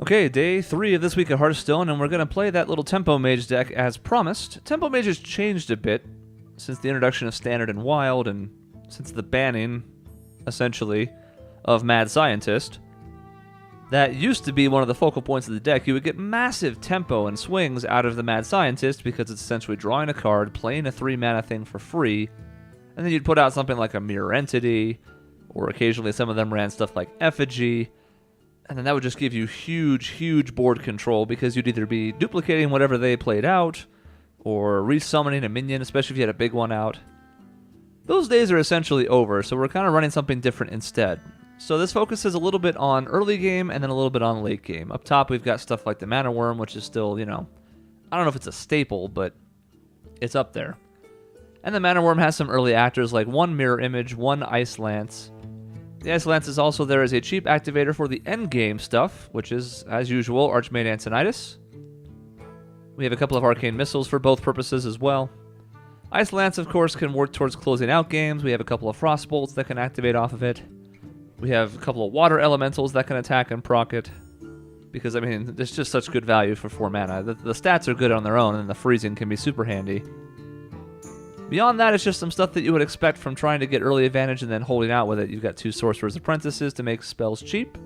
Okay, day 3 of this week at Hearthstone, and we're going to play that little Tempo Mage deck as promised. Tempo Mage has changed a bit since the introduction of Standard and Wild, and since the banning, essentially, of Mad Scientist. That used to be one of the focal points of the deck. You would get massive tempo and swings out of the Mad Scientist because it's essentially drawing a card, playing a 3-mana thing for free, and then you'd put out something like a Mirror Entity, or occasionally some of them ran stuff like Effigy. And then that would just give you huge board control because you'd either be duplicating whatever they played out or resummoning a minion, especially if you had a big one out. Those days are essentially over, so we're kind of running something different instead. So this focuses a little bit on early game and then a little bit on late game. Up top we've got stuff like the Mana Worm, which is still, I don't know if it's a staple, but it's up there. And the Mana Worm has some early actors like 1 Mirror Image, 1 Ice Lance. The Ice Lance is also there as a cheap activator for the endgame stuff, which is, as usual, Archmage Antonidas. We have a couple of Arcane Missiles for both purposes as well. Ice Lance, of course, can work towards closing out games. We have a couple of Frost Bolts that can activate off of it. We have a couple of Water Elementals that can attack and proc it. Because, there's just such good value for 4 mana. The stats are good on their own, and the freezing can be super handy. Beyond that, it's just some stuff that you would expect from trying to get early advantage and then holding out with it. You've got 2 Sorcerer's Apprentices to make spells cheap.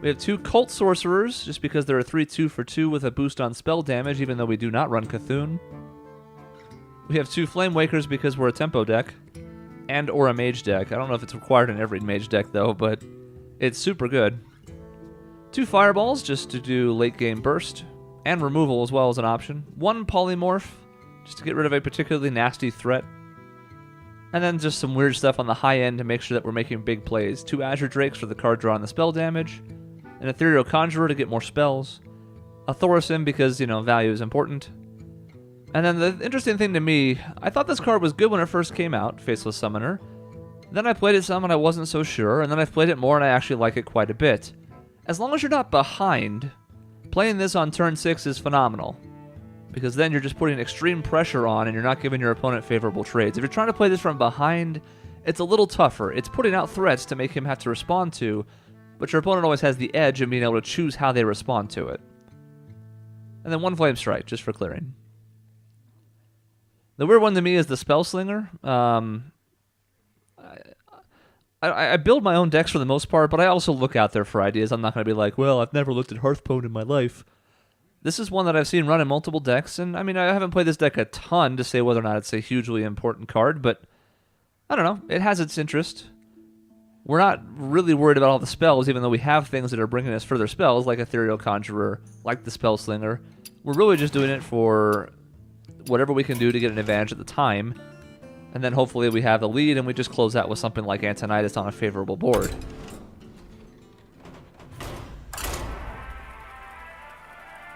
We have 2 Cult Sorcerers, just because they're a 3-2 for 2 with a boost on spell damage, even though we do not run Cthulhu. We have 2 Flame Wakers because we're a Tempo deck, and or a Mage deck. I don't know if it's required in every Mage deck, though, but it's super good. 2 Fireballs, just to do late game burst, and removal as well as an option. 1 Polymorph, just to get rid of a particularly nasty threat. And then just some weird stuff on the high end to make sure that we're making big plays. 2 Azure Drakes for the card draw and the spell damage. An Ethereal Conjurer to get more spells. A Thaurissan because, value is important. And then the interesting thing to me, I thought this card was good when it first came out, Faceless Summoner. Then I played it some and I wasn't so sure, and then I've played it more and I actually like it quite a bit. As long as you're not behind, playing this on turn 6 is phenomenal. Because then you're just putting extreme pressure on and you're not giving your opponent favorable trades. If you're trying to play this from behind, it's a little tougher. It's putting out threats to make him have to respond to, but your opponent always has the edge in being able to choose how they respond to it. And then 1 Flame Strike, just for clearing. The weird one to me is the Spellslinger. I build my own decks for the most part, but I also look out there for ideas. I'm not going to be like, well, I've never looked at Hearthstone in my life. This is one that I've seen run in multiple decks, and I haven't played this deck a ton to say whether or not it's a hugely important card, but I don't know, it has its interest. We're not really worried about all the spells, even though we have things that are bringing us further spells, like Ethereal Conjurer, like the Spellslinger. We're really just doing it for whatever we can do to get an advantage at the time, and then hopefully we have the lead and we just close out with something like Antonidas on a favorable board.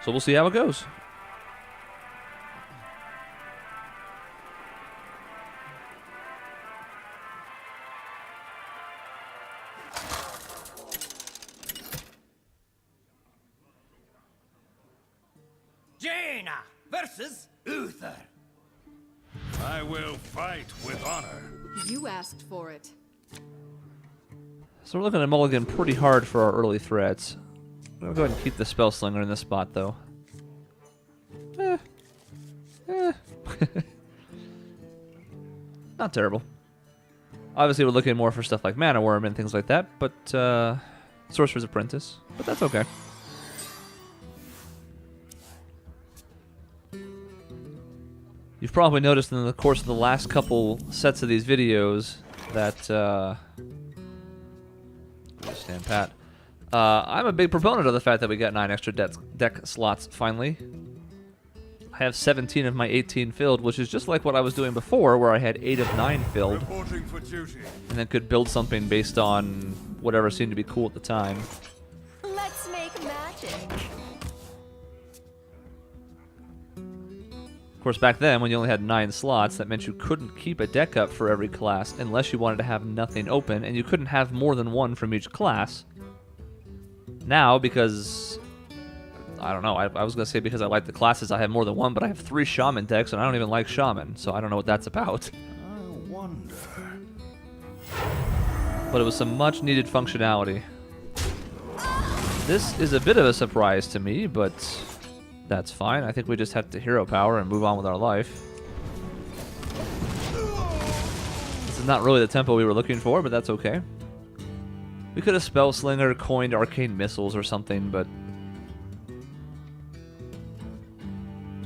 So we'll see how it goes. Jaina versus Uther. I will fight with honor. You asked for it. So we're looking at mulligan pretty hard for our early threats. I'm going to go ahead and keep the Spellslinger in this spot, though. Not terrible. Obviously, we're looking more for stuff like Mana Worm and things like that, but Sorcerer's Apprentice. But that's okay. You've probably noticed in the course of the last couple sets of these videos that... stand pat. I'm a big proponent of the fact that we got 9 extra deck slots, finally. I have 17 of my 18 filled, which is just like what I was doing before, where I had 8 of 9 filled. Reporting for duty. And then could build something based on whatever seemed to be cool at the time. Let's make magic. Of course, back then, when you only had 9 slots, that meant you couldn't keep a deck up for every class unless you wanted to have nothing open, and you couldn't have more than 1 from each class. Now, because... I don't know, I was going to say because I like the classes, I have more than 1, but I have 3 Shaman decks, and I don't even like Shaman, so I don't know what that's about. I wonder. But it was some much-needed functionality. This is a bit of a surprise to me, but that's fine. I think we just have to hero power and move on with our life. This is not really the tempo we were looking for, but that's okay. We could have Spell Slinger, coined Arcane Missiles or something, but...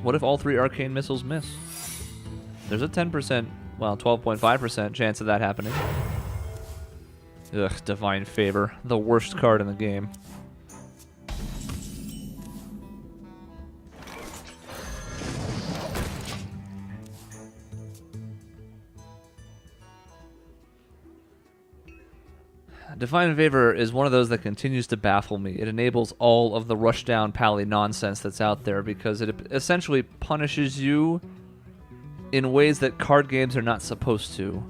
what if all 3 Arcane Missiles miss? There's a 10%, well, 12.5% chance of that happening. Ugh, Divine Favor. The worst card in the game. Divine Favor is one of those that continues to baffle me. It enables all of the rushdown pally nonsense that's out there because it essentially punishes you in ways that card games are not supposed to.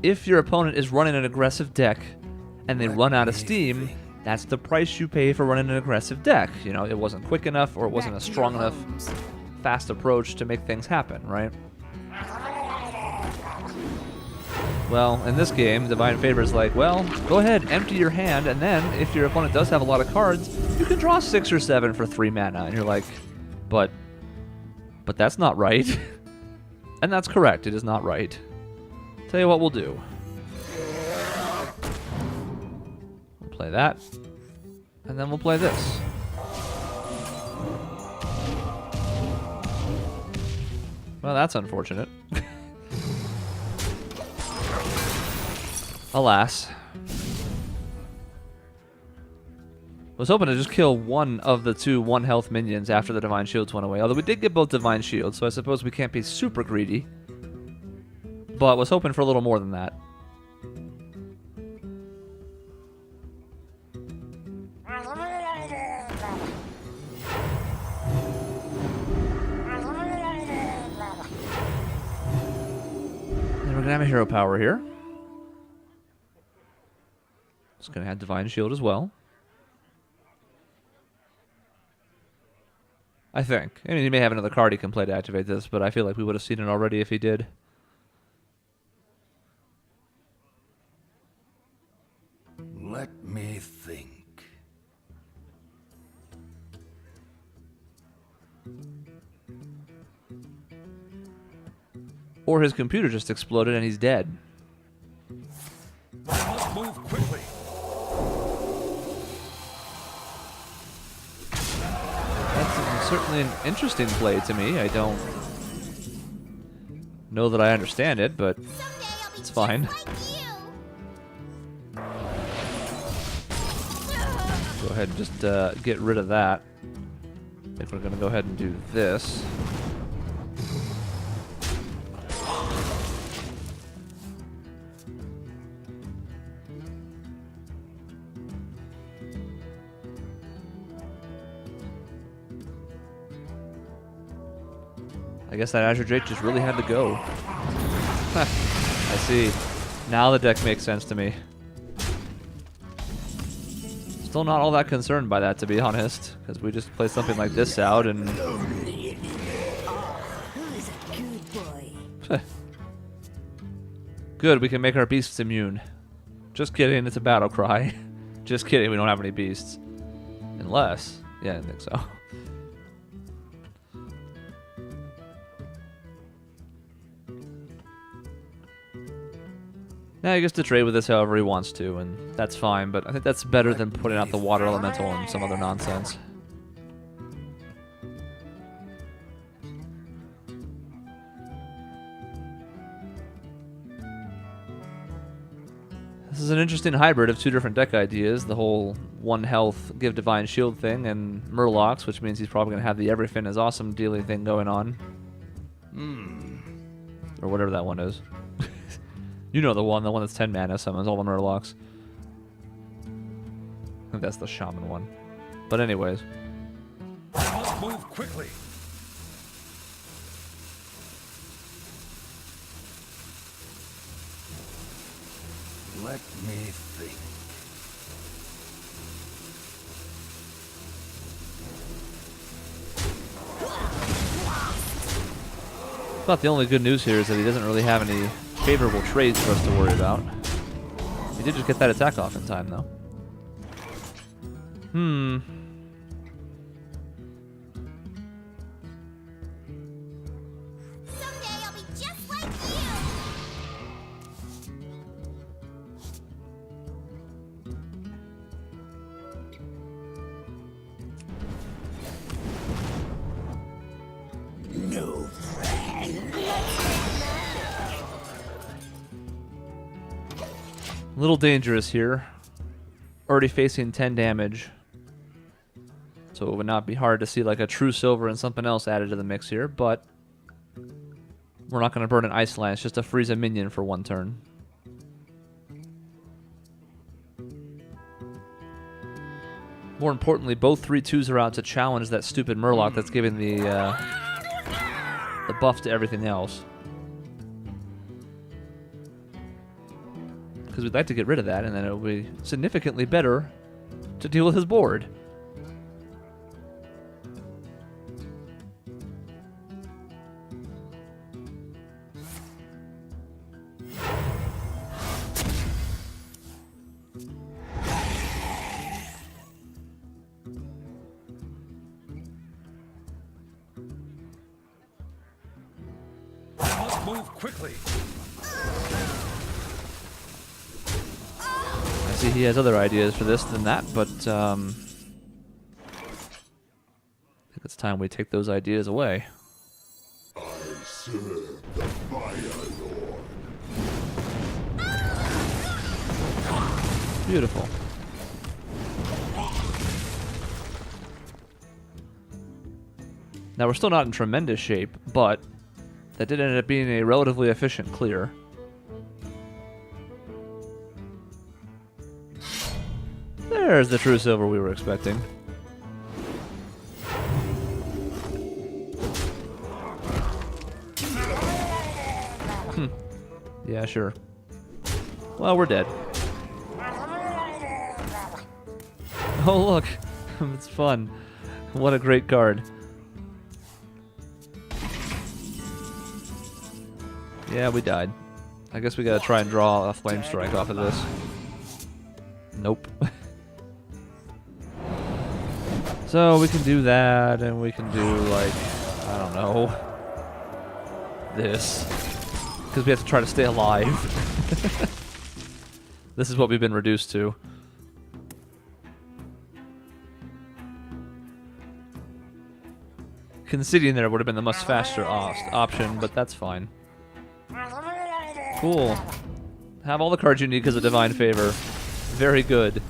If your opponent is running an aggressive deck and they run out of steam, that's the price you pay for running an aggressive deck. You know, it wasn't quick enough or it wasn't a strong enough fast approach to make things happen, right? Well, in this game, Divine Favor is like, well, go ahead, empty your hand, and then, if your opponent does have a lot of cards, you can draw 6 or 7 for 3 mana. And you're like, but that's not right. And that's correct, it is not right. Tell you what we'll do. We'll play that, and then we'll play this. Well, that's unfortunate. Alas. Was hoping to just kill one of the 2 1-health minions after the Divine Shields went away. Although we did get both Divine Shields, so I suppose we can't be super greedy. But was hoping for a little more than that. And we're gonna have a hero power here. It's going to have Divine Shield as well. I think. I mean, he may have another card he can play to activate this, but I feel like we would have seen it already if he did. Let me think. Or his computer just exploded and he's dead. Let's move quickly. That's certainly an interesting play to me. I don't know that I understand it, but it's fine. Go ahead and just get rid of that. I think we're going to go ahead and do this. I guess that Azure Drake just really had to go. I see. Now the deck makes sense to me. Still not all that concerned by that, to be honest, because we just play something like this out and... Good, we can make our beasts immune. Just kidding, it's a battle cry. Just kidding, we don't have any beasts. Unless... yeah, I didn't think so. Now he gets to trade with this however he wants to, and that's fine, but I think that's better than putting out the Water Elemental and some other nonsense. This is an interesting hybrid of 2 different deck ideas, the whole 1 health give Divine Shield thing, and Murlocs, which means he's probably going to have the Everything is Awesome dealy thing going on. Or whatever that one is. You know the one that's 10 mana, summons all the Murlocs. I think that's the Shaman one. But anyways. Let's move quickly. Let me think. I thought the only good news here is that he doesn't really have any favorable trades for us to worry about. He did just get that attack off in time, though. Someday I'll be just like you. No friend. A little dangerous here. Already facing 10 damage. So it would not be hard to see like a true silver and something else added to the mix here, but we're not going to burn an Ice Lance just to freeze a minion for one turn. More importantly, both 3/2s are out to challenge that stupid Murloc that's giving the buff to everything else. Because we'd like to get rid of that, and then it'll be significantly better to deal with his board. I must move quickly. I see he has other ideas for this than that, but I think it's time we take those ideas away. I serve the Fire Lord. Beautiful. Now we're still not in tremendous shape, but that did end up being a relatively efficient clear. There's the true silver we were expecting. Yeah, sure. Well, we're dead. Oh, look. It's fun. What a great card. Yeah, we died. I guess we gotta try and draw a Flame Strike off of this. Nope. So we can do that, and we can do, like, I don't know, this. Because we have to try to stay alive. This is what we've been reduced to. Conceding there would have been the much faster option, but that's fine. Cool. Have all the cards you need because of Divine Favor. Very good.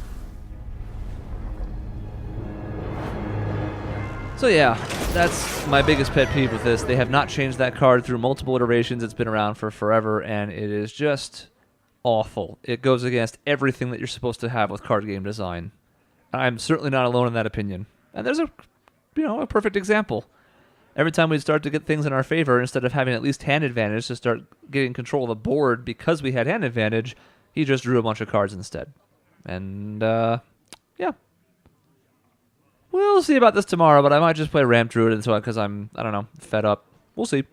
So yeah, that's my biggest pet peeve with this. They have not changed that card through multiple iterations. It's been around for forever, and it is just awful. It goes against everything that you're supposed to have with card game design. I'm certainly not alone in that opinion. And there's a perfect example. Every time we start to get things in our favor, instead of having at least hand advantage to start getting control of the board because we had hand advantage, he just drew a bunch of cards instead. And, yeah. We'll see about this tomorrow, but I might just play Ramp Druid because I'm, I don't know, fed up. We'll see.